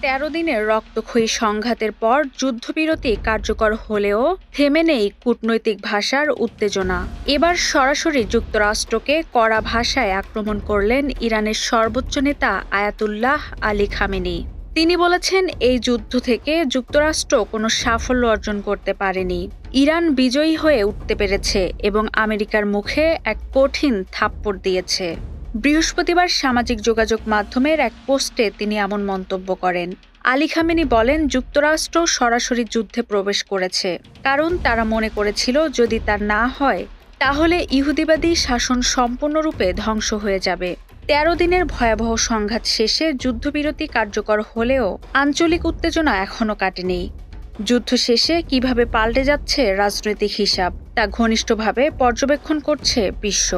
১৩ দিনের রক্তক্ষয়ী সংঘাতের পর যুদ্ধবিরতি কার্যকর হলেও থেমে নেই কূটনৈতিক ভাষার উত্তেজনা। এবার সরাসরি যুক্তরাষ্ট্রকে কড়া ভাষায় আক্রমণ করলেন ইরানের সর্বোচ্চ নেতা আয়াতুল্লাহ আলী খামেনি। তিনি বলেছেন, এই যুদ্ধ থেকে যুক্তরাষ্ট্র কোনো সাফল্য অর্জন করতে পারেনি। ইরান বিজয়ী হয়ে উঠতে পেরেছে এবং আমেরিকার মুখে এক কঠিন থাপ্পড় দিয়েছে। বৃহস্পতিবার সামাজিক যোগাযোগ মাধ্যমের এক পোস্টে তিনি এমন মন্তব্য করেন। আলী খামেনি বলেন, যুক্তরাষ্ট্র সরাসরি যুদ্ধে প্রবেশ করেছে কারণ তারা মনে করেছিল যদি তা না হয় তাহলে ইহুদিবাদী শাসন সম্পূর্ণরূপে ধ্বংস হয়ে যাবে। ১৩ দিনের ভয়াবহ সংঘাত শেষে যুদ্ধবিরতি কার্যকর হলেও আঞ্চলিক উত্তেজনা এখনও কাটেনি। যুদ্ধ শেষে কিভাবে পাল্টে যাচ্ছে রাজনৈতিক হিসাব তা ঘনিষ্ঠভাবে পর্যবেক্ষণ করছে বিশ্ব।